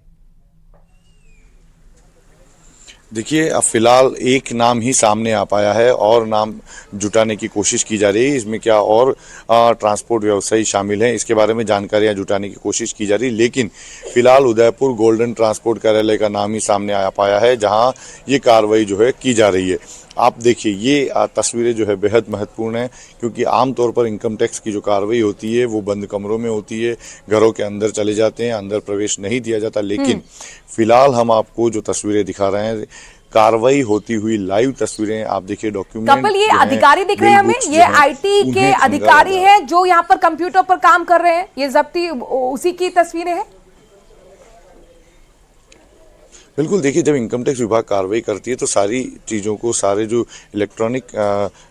देखिए, अब फिलहाल एक नाम ही सामने आ पाया है और नाम जुटाने की कोशिश की जा रही है। इसमें क्या और ट्रांसपोर्ट व्यवसायी शामिल हैं इसके बारे में जानकारियां जुटाने की कोशिश की जा रही है, लेकिन फिलहाल उदयपुर गोल्डन ट्रांसपोर्ट कार्यालय का नाम ही सामने आ पाया है जहां ये कार्रवाई जो है की जा रही है। आप देखिए ये तस्वीरें जो है बेहद महत्वपूर्ण है, क्योंकि आमतौर पर इनकम टैक्स की जो कार्रवाई होती है वो बंद कमरों में होती है, घरों के अंदर चले जाते हैं, अंदर प्रवेश नहीं दिया जाता। लेकिन फिलहाल हम आपको जो तस्वीरें दिखा रहे हैं, कार्रवाई होती हुई लाइव तस्वीरें आप देखिए, डॉक्यूमेंट। कपिल, ये अधिकारी दिख रहे हैं हमें, ये आईटी के अधिकारी हैं जो यहाँ पर कंप्यूटर पर काम कर रहे हैं, ये जब्ती उसी की तस्वीरें हैं। बिल्कुल, देखिए जब इनकम टैक्स विभाग कार्रवाई करती है तो सारी चीज़ों को, सारे जो इलेक्ट्रॉनिक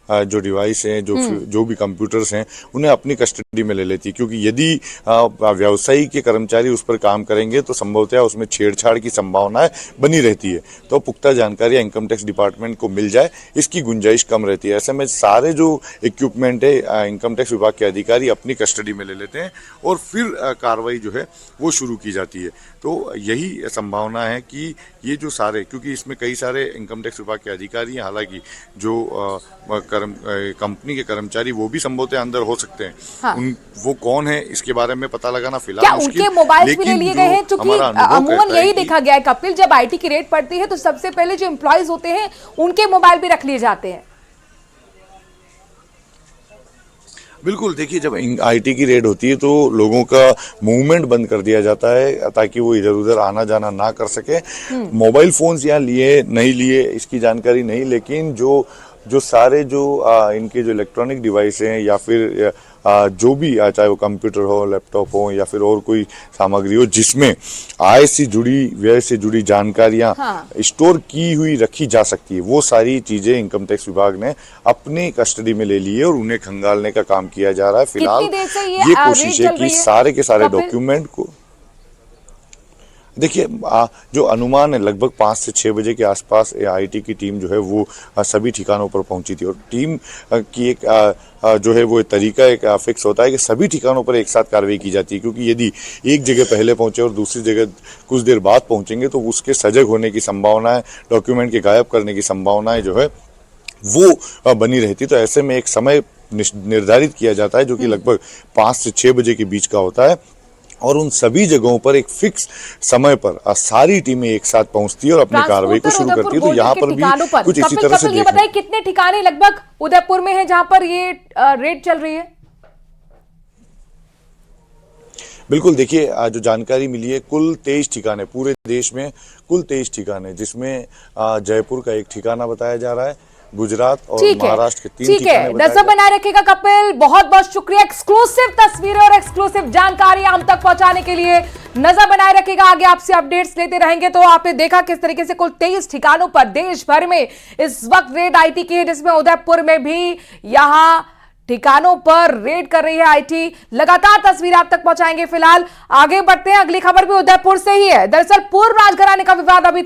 जो डिवाइस हैं, जो भी कंप्यूटर्स हैं, उन्हें अपनी कस्टडी में ले लेती है, क्योंकि यदि व्यवसायी के कर्मचारी उस पर काम करेंगे तो संभवतः उसमें छेड़छाड़ की संभावनाएं बनी रहती है। तो पुख्ता जानकारियां इनकम टैक्स डिपार्टमेंट को मिल जाए, इसकी गुंजाइश कम रहती है। ऐसे में सारे जो इक्विपमेंट है इनकम टैक्स विभाग के अधिकारी अपनी कस्टडी में ले लेते हैं और फिर कार्रवाई जो है वो शुरू की जाती है। तो यही संभावना है कि ये जो सारे, क्योंकि इसमें कई सारे इनकम टैक्स विभाग के अधिकारी हैं, हालांकि जो कंपनी के कर्मचारी वो भी संभवतः अंदर हो सकते हैं। हाँ। वो कौन है इसके बारे में पता लगाना फिलहाल क्या उनके मोबाइल भी ले लिए गए हैं? क्योंकि अमूमन यही देखा गया है कपिल, जब आईटी की रेड पड़ती है तो सबसे पहले जो एम्प्लॉयज होते हैं उनके मोबाइल भी रख लिए जाते हैं। बिल्कुल, देखिए जब आईटी की रेड होती है तो लोगों का मूवमेंट बंद कर दिया जाता है ताकि वो इधर उधर आना जाना ना कर सके। मोबाइल फोन्स यहाँ लिए नहीं लिए इसकी जानकारी नहीं, लेकिन जो सारे जो इनके जो इलेक्ट्रॉनिक डिवाइस हैं या फिर जो भी, चाहे वो कंप्यूटर हो, लैपटॉप हो या फिर और कोई सामग्री हो जिसमें आय से जुड़ी, व्यय से जुड़ी जानकारियां स्टोर की हुई रखी जा सकती है, वो सारी चीजें इनकम टैक्स विभाग ने अपनी कस्टडी में ले ली है और उन्हें खंगालने का काम किया जा रहा है। फिलहाल ये कोशिश है कि सारे के सारे डॉक्यूमेंट को, देखिए जो अनुमान है लगभग 5 से 6 बजे के आसपास आईटी की टीम जो है वो सभी ठिकानों पर पहुंची थी और टीम की एक जो है वो तरीका एक फिक्स होता है कि सभी ठिकानों पर एक साथ कार्रवाई की जाती है, क्योंकि यदि एक जगह पहले पहुंचे और दूसरी जगह कुछ देर बाद पहुंचेंगे तो उसके सजग होने की संभावनाएं, डॉक्यूमेंट के गायब करने की संभावनाएं जो है वो बनी रहती। तो ऐसे में एक समय निर्धारित किया जाता है जो कि लगभग 5 से 6 बजे के बीच का होता है और उन सभी जगहों पर एक फिक्स समय पर सारी टीमें एक साथ पहुंचती है और अपनी कार्रवाई को शुरू करती है। तो यहाँ पर भी कुछ इसी तरह से ये बताइए कितने ठिकाने लगभग उदयपुर में हैं जहां पर ये रेड चल रही है? बिल्कुल, देखिए जो जानकारी मिली है, कुल 23 ठिकाने पूरे देश में, कुल 23 ठिकाने, जिसमें जयपुर का एक ठिकाना बताया जा रहा है, गुजरात और महाराष्ट्र के 3 ठिकाने। नजर बनाए रखेगा कपिल, बहुत बहुत शुक्रिया एक्सक्लूसिव तस्वीरें और एक्सक्लूसिव जानकारी हम तक पहुंचाने के लिए। नजर बनाए रखेगा, आगे आपसे अपडेट्स लेते रहेंगे। तो आपने देखा किस तरीके से कुल 23 ठिकानों पर देश भर में इस वक्त रेड आईटी की है, जिसमें उदयपुर में भी यहां ठिकानों पर रेड कर रही है आईटी। लगातार तस्वीर आप तक पहुंचाएंगे। फिलहाल आगे बढ़ते हैं, अगली खबर भी उदयपुर से ही है। दरअसल पूर्व राजघराने का विवाद अभी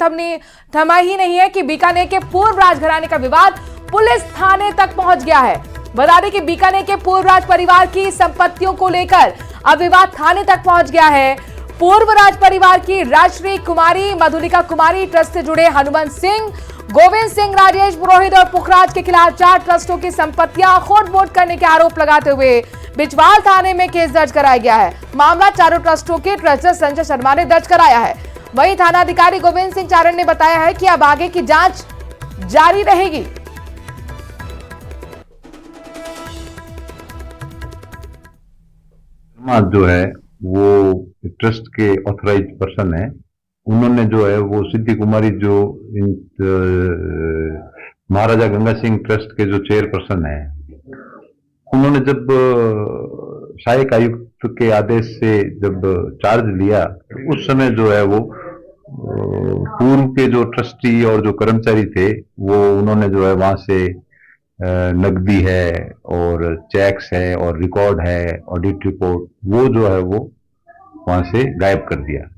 थमा ही नहीं है कि बीकानेर के पूर्व राजघराने का विवाद पुलिस थाने तक पहुंच गया है। बता दें कि बीकानेर के पूर्व राज परिवार की संपत्तियों को लेकर अब विवाद थाने तक पहुंच गया है। पूर्व राज परिवार की राजश्री कुमारी, मधुलिका कुमारी, ट्रस्ट से जुड़े हनुमंत सिंह, गोविंद सिंह, राजेश पुरोहित और पुखराज के खिलाफ 4 ट्रस्टों की संपत्तियां खोट-मोट करने के आरोप लगाते हुए बिचवाल थाने में केस दर्ज कराया गया है। मामला चारों ट्रस्टों के ट्रस्टर संजय शर्मा ने दर्ज कराया है। वहीं थानाधिकारी गोविंद सिंह चारण ने बताया है कि अब आगे की जांच जारी रहेगी। जो है वो ट्रस्ट के ऑथराइज पर्सन है। उन्होंने जो है वो सिद्धि कुमारी जो महाराजा गंगा सिंह ट्रस्ट के जो चेयरपर्सन है, उन्होंने जब सहायक आयुक्त के आदेश से जब चार्ज लिया, उस समय जो है वो पूर्व के जो ट्रस्टी और जो कर्मचारी थे वो उन्होंने जो है वहां से नकदी है और चेक्स है और रिकॉर्ड है, ऑडिट रिपोर्ट, वो जो है वो वहां से गायब कर दिया।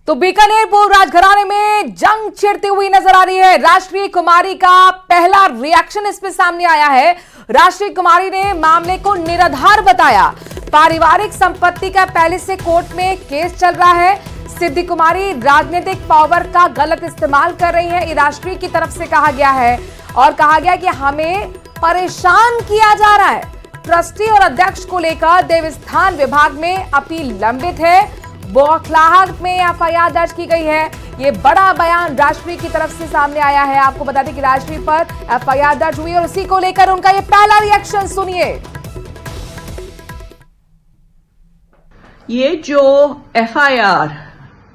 तो बीकानेर पूर्व राजघराने में जंग छिड़ती हुई नजर आ रही है। राजश्री कुमारी का पहला रिएक्शन इस पे सामने आया है। राजश्री कुमारी ने मामले को निराधार बताया। पारिवारिक संपत्ति का पहले से कोर्ट में केस चल रहा है। सिद्धि कुमारी राजनीतिक पावर का गलत इस्तेमाल कर रही है, राजश्री की तरफ से कहा गया है। और कहा गया कि हमें परेशान किया जा रहा है। ट्रस्टी और अध्यक्ष को लेकर देवस्थान विभाग में अपील लंबित है। बौखलाहट में एफआईआर दर्ज की गई है। ये बड़ा बयान राजश्री की तरफ से सामने आया है। आपको बता दें कि राजश्री पर एफआईआर दर्ज हुई और उसी को लेकर उनका ये पहला रिएक्शन सुनिए। ये जो एफआईआर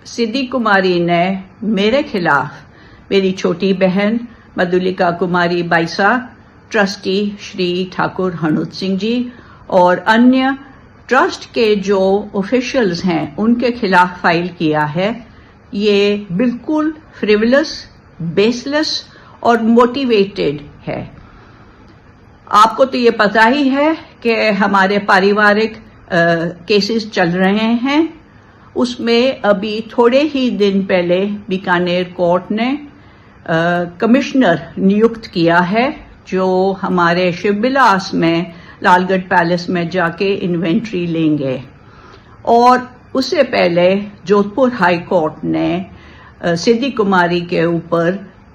सिद्धि कुमारी ने मेरे खिलाफ, मेरी छोटी बहन मधुलिका कुमारी बाइसा, ट्रस्टी श्री ठाकुर हनुमंत सिंह जी और अन्य ट्रस्ट के जो ऑफिशियल्स हैं उनके खिलाफ फाइल किया है, ये बिल्कुल फ्रिवलस, बेसलेस और मोटिवेटेड है। आपको तो ये पता ही है कि हमारे पारिवारिक केसेस चल रहे हैं। उसमें अभी थोड़े ही दिन पहले बीकानेर कोर्ट ने कमिश्नर नियुक्त किया है, जो हमारे शिवविलास में लालगढ़ पैलेस में जाके इन्वेंट्री लेंगे। और उससे पहले जोधपुर हाई कोर्ट ने सिद्धि कुमारी के ऊपर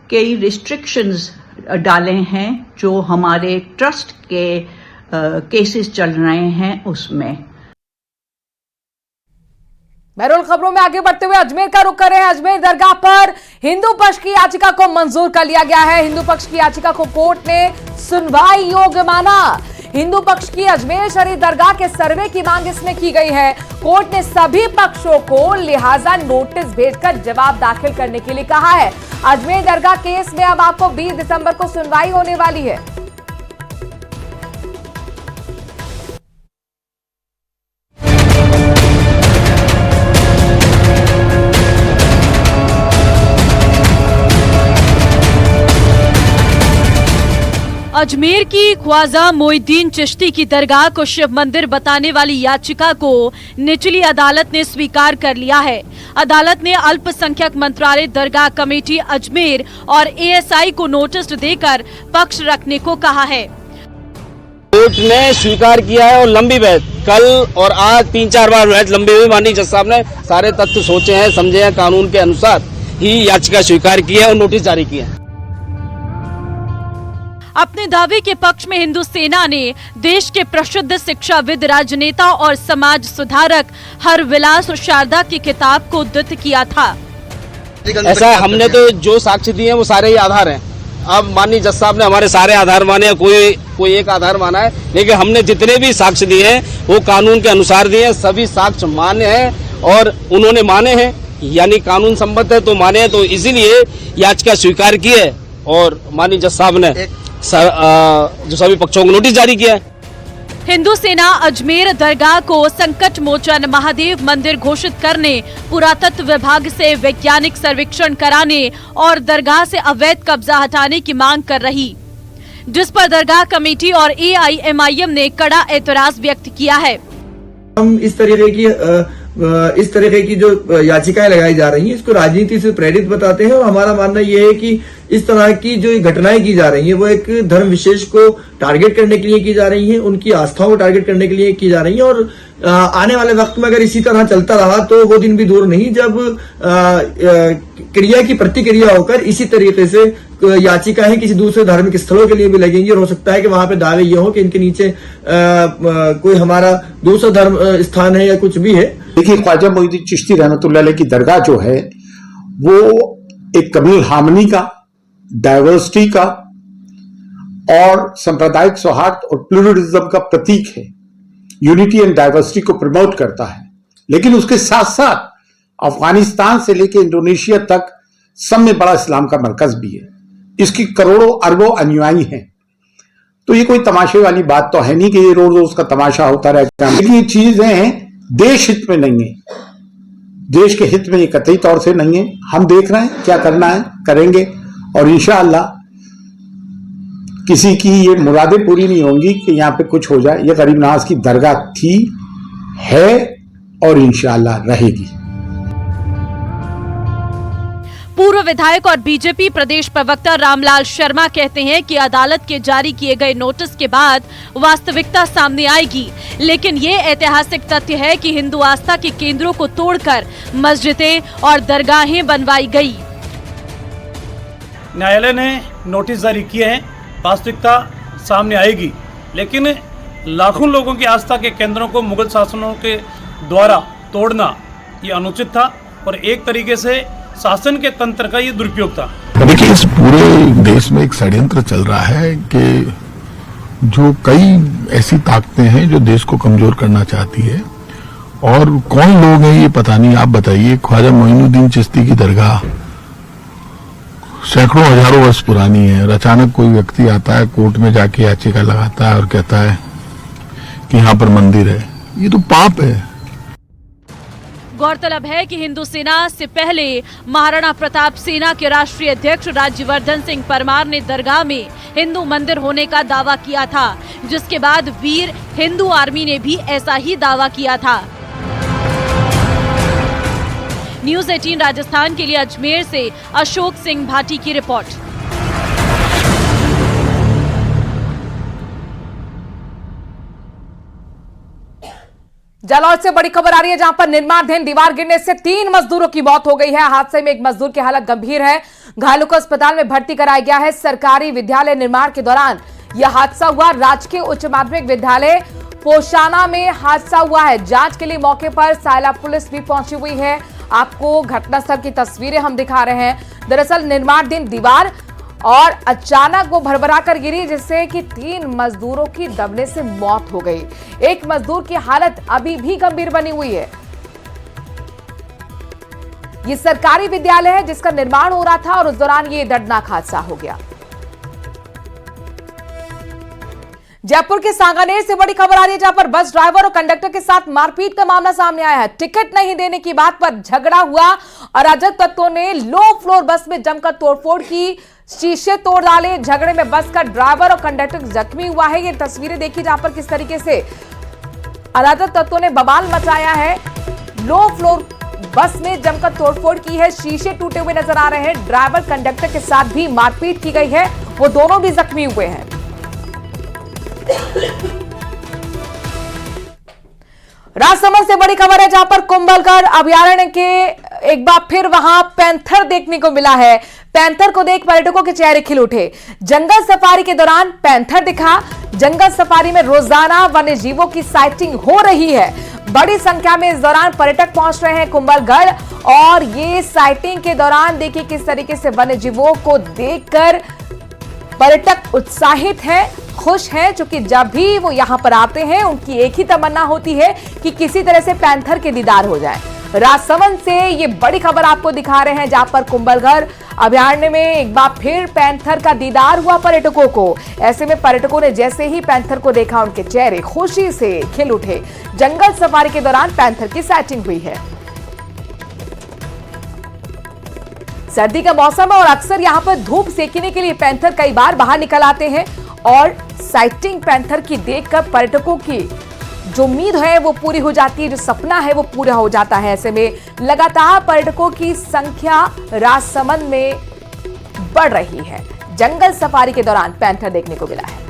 कई रिस्ट्रिक्शंस डाले हैं, जो हमारे ट्रस्ट के केसेस चल रहे हैं उसमें। बहरहाल खबरों में आगे बढ़ते हुए अजमेर का रुख कर रहे हैं। अजमेर दरगाह पर हिंदू पक्ष की याचिका को मंजूर कर लिया गया है। हिंदू पक्ष की याचिका को कोर्ट ने सुनवाई योग्य माना। हिंदू पक्ष की अजमेर शरीफ दरगाह के सर्वे की मांग इसमें की गई है। कोर्ट ने सभी पक्षों को लिहाजा नोटिस भेजकर जवाब दाखिल करने के लिए कहा है। अजमेर दरगाह केस में अब आपको 20 दिसंबर को सुनवाई होने वाली है। अजमेर की ख्वाजा मोइनुद्दीन चिश्ती की दरगाह को शिव मंदिर बताने वाली याचिका को निचली अदालत ने स्वीकार कर लिया है। अदालत ने अल्पसंख्यक मंत्रालय दरगाह कमेटी अजमेर और एएसआई को नोटिस देकर पक्ष रखने को कहा है। कोर्ट ने स्वीकार किया है और लंबी बहस कल और आज 3-4 बार बहस लंबी हुई। माननीय जज साहब ने सारे तथ्य सोचे हैं, समझे हैं, कानून के अनुसार ही याचिका स्वीकार की है और नोटिस जारी किया है। अपने दावे के पक्ष में हिंदू सेना ने देश के प्रसिद्ध शिक्षाविद, राजनेता और समाज सुधारक हरविलास शारदा की किताब को उद्धृत किया था। ऐसा हमने तो जो साक्ष्य दिए हैं वो सारे ही आधार हैं। अब माननीय जज साहब ने हमारे सारे आधार माने, कोई एक आधार माना है, लेकिन हमने जितने भी साक्ष्य दिए हैं वो कानून के अनुसार दिए हैं। सभी साक्ष्य मान्य हैं और उन्होंने माने हैं, यानी कानून सम्मत है तो माने हैं, तो इसीलिए याचिका स्वीकार की है और माननीय जज साहब ने जो सभी पक्षों को नोटिस जारी किया है। हिंदू सेना अजमेर दरगाह को संकट मोचन महादेव मंदिर घोषित करने, पुरातत्व विभाग से वैज्ञानिक सर्वेक्षण कराने और दरगाह से अवैध कब्जा हटाने की मांग कर रही, जिस पर दरगाह कमेटी और AIMIM ने कड़ा एतराज व्यक्त किया है। हम इस तरह की जो याचिकाएं लगाई जा रही हैं इसको राजनीति से प्रेरित बताते हैं और हमारा मानना यह है कि इस तरह की जो घटनाएं की जा रही हैं वो एक धर्म विशेष को टारगेट करने के लिए की जा रही हैं, उनकी आस्थाओं को टारगेट करने के लिए की जा रही हैं और आने वाले वक्त में अगर इसी तरह चलता रहा तो वो दिन भी दूर नहीं जब क्रिया की प्रतिक्रिया होकर इसी तरीके से याचिकाएं किसी दूसरे धार्मिक स्थलों के लिए भी लगेंगी और हो सकता है कि वहां पे दावे ये हो कि इनके नीचे कोई हमारा दूसरा धर्म स्थान है या कुछ भी है। देखिए, ख्वाजा मोइनुद्दीन चिश्ती रहमतुल्लाह अलैह की दरगाह जो है वो एक कमील हार्मनी का, डाइवर्सिटी का और सांप्रदायिक सौहार्द और प्लूरलिज्म का प्रतीक है। यूनिटी एंड डाइवर्सिटी को प्रमोट करता है, लेकिन उसके साथ साथ अफगानिस्तान से लेकर इंडोनेशिया तक सब में बड़ा इस्लाम का मरकज भी है। इसकी करोड़ों अरबों अनुयायी हैं, तो ये कोई तमाशे वाली बात तो है नहीं कि ये रोज रोज का तमाशा होता रहता है। लेकिन ये चीजें देश हित में नहीं है, देश के हित में ये कतई तौर से नहीं है। हम देख रहे हैं क्या करना है, करेंगे और इंशाअल्लाह किसी की ये मुरादें पूरी नहीं होंगी कि यहाँ पे कुछ हो जाए। ये गरीब नवाज की दरगाह थी, है और इंशाअल्लाह रहेगी। पूर्व विधायक और बीजेपी प्रदेश प्रवक्ता रामलाल शर्मा कहते हैं कि अदालत के जारी किए गए नोटिस के बाद वास्तविकता सामने आएगी, लेकिन ये ऐतिहासिक तथ्य है कि हिंदू आस्था के केंद्रों को तोड़कर मस्जिदें और दरगाहें बनवाई गई। न्यायालय ने नोटिस जारी किए हैं, वास्तविकता सामने आएगी, लेकिन लाखों लोगों की आस्था के केंद्रों को मुगल शासनों के द्वारा तोड़ना ये अनुचित था और एक तरीके से शासन के तंत्र का ये दुरुपयोग था। देखिए, इस पूरे देश में एक षड्यंत्र चल रहा है कि जो कई ऐसी ताकतें हैं जो देश को कमजोर करना चाहती है और कौन लोग हैं ये पता नहीं। आप बताइए, ख्वाजा मोइनुद्दीन चिश्ती की दरगाह सैकड़ों हजारों वर्ष पुरानी है और अचानक कोई व्यक्ति आता है, कोर्ट में जाके याचिका लगाता है और कहता है कि यहाँ पर मंदिर है। ये तो पाप है। गौरतलब है कि हिंदू सेना से पहले महाराणा प्रताप सेना के राष्ट्रीय अध्यक्ष राज्यवर्धन सिंह परमार ने दरगाह में हिंदू मंदिर होने का दावा किया था, जिसके बाद वीर हिंदू आर्मी ने भी ऐसा ही दावा किया था। न्यूज़ 18 राजस्थान के लिए अजमेर से अशोक सिंह भाटी की रिपोर्ट। जालौर से बड़ी खबर आ रही है, जहां पर निर्माणाधीन दीवार गिरने से 3 मजदूरों की मौत हो गई है। हादसे में एक मजदूर की हालत गंभीर है, घायलों को अस्पताल में भर्ती कराया गया है। सरकारी विद्यालय निर्माण के दौरान यह हादसा हुआ। राजकीय उच्च माध्यमिक विद्यालय पोशाना में हादसा हुआ है। जांच के लिए मौके पर सायला पुलिस भी पहुंची हुई है। आपको घटनास्थल की तस्वीरें हम दिखा रहे हैं। दरअसल निर्माणाधीन दीवार और अचानक वो भरभरा कर गिरी, जिससे कि 3 मजदूरों की दबने से मौत हो गई। एक मजदूर की हालत अभी भी गंभीर बनी हुई है। ये सरकारी विद्यालय है जिसका निर्माण हो रहा था और उस दौरान ये दर्दनाक हादसा हो गया। जयपुर के सांगानेर से बड़ी खबर आ रही है, जहां पर बस ड्राइवर और कंडक्टर के साथ मारपीट का मामला सामने आया है। टिकट नहीं देने की बात पर झगड़ा हुआ। अराजक तत्वों ने लो फ्लोर बस में जमकर तोड़फोड़ की, शीशे तोड़ डाले। झगड़े में बस का ड्राइवर और कंडक्टर जख्मी हुआ है। ये तस्वीरें देखिए जहां पर किस तरीके से अराजक तत्वों ने बवाल मचाया है। लो फ्लोर बस में जमकर तोड़फोड़ की है, शीशे टूटे हुए नजर आ रहे हैं। ड्राइवर कंडक्टर के साथ भी मारपीट की गई है, वो दोनों भी जख्मी हुए हैं। राजसमंद से बड़ी खबर है, जहां पर कुंभलगढ़ अभयारण्य के एक बार फिर वहां पैंथर देखने को मिला है। पैंथर को देख पर्यटकों के चेहरे खिल उठे। जंगल सफारी के दौरान पैंथर दिखा। जंगल सफारी में रोजाना वन्य जीवों की साइटिंग हो रही है। बड़ी संख्या में इस दौरान पर्यटक पहुंच रहे हैं कुंभलगढ़, और ये साइटिंग के दौरान देखिए किस तरीके से वन्य जीवों को देखकर पर्यटक उत्साहित हैं, खुश हैं, क्योंकि जब भी वो यहां पर आते हैं उनकी एक ही तमन्ना होती है कि किसी तरह से पैंथर के दीदार हो जाए। राजसमंद से ये बड़ी खबर आपको दिखा रहे हैं, जहां पर कुंभलगढ़ अभयारण्य में एक बार फिर पैंथर का दीदार हुआ पर्यटकों को। ऐसे में पर्यटकों ने जैसे ही पैंथर को देखा, उनके चेहरे खुशी से खिल उठे। जंगल सफारी के दौरान पैंथर की साइटिंग हुई है। सर्दी का मौसम है और अक्सर यहां पर धूप सेकने के लिए पैंथर कई बार बाहर निकल आते हैं और साइटिंग पैंथर की देखकर पर्यटकों की जो उम्मीद है वो पूरी हो जाती है, जो सपना है वो पूरा हो जाता है। ऐसे में लगातार पर्यटकों की संख्या राजसमंद में बढ़ रही है। जंगल सफारी के दौरान पैंथर देखने को मिला है।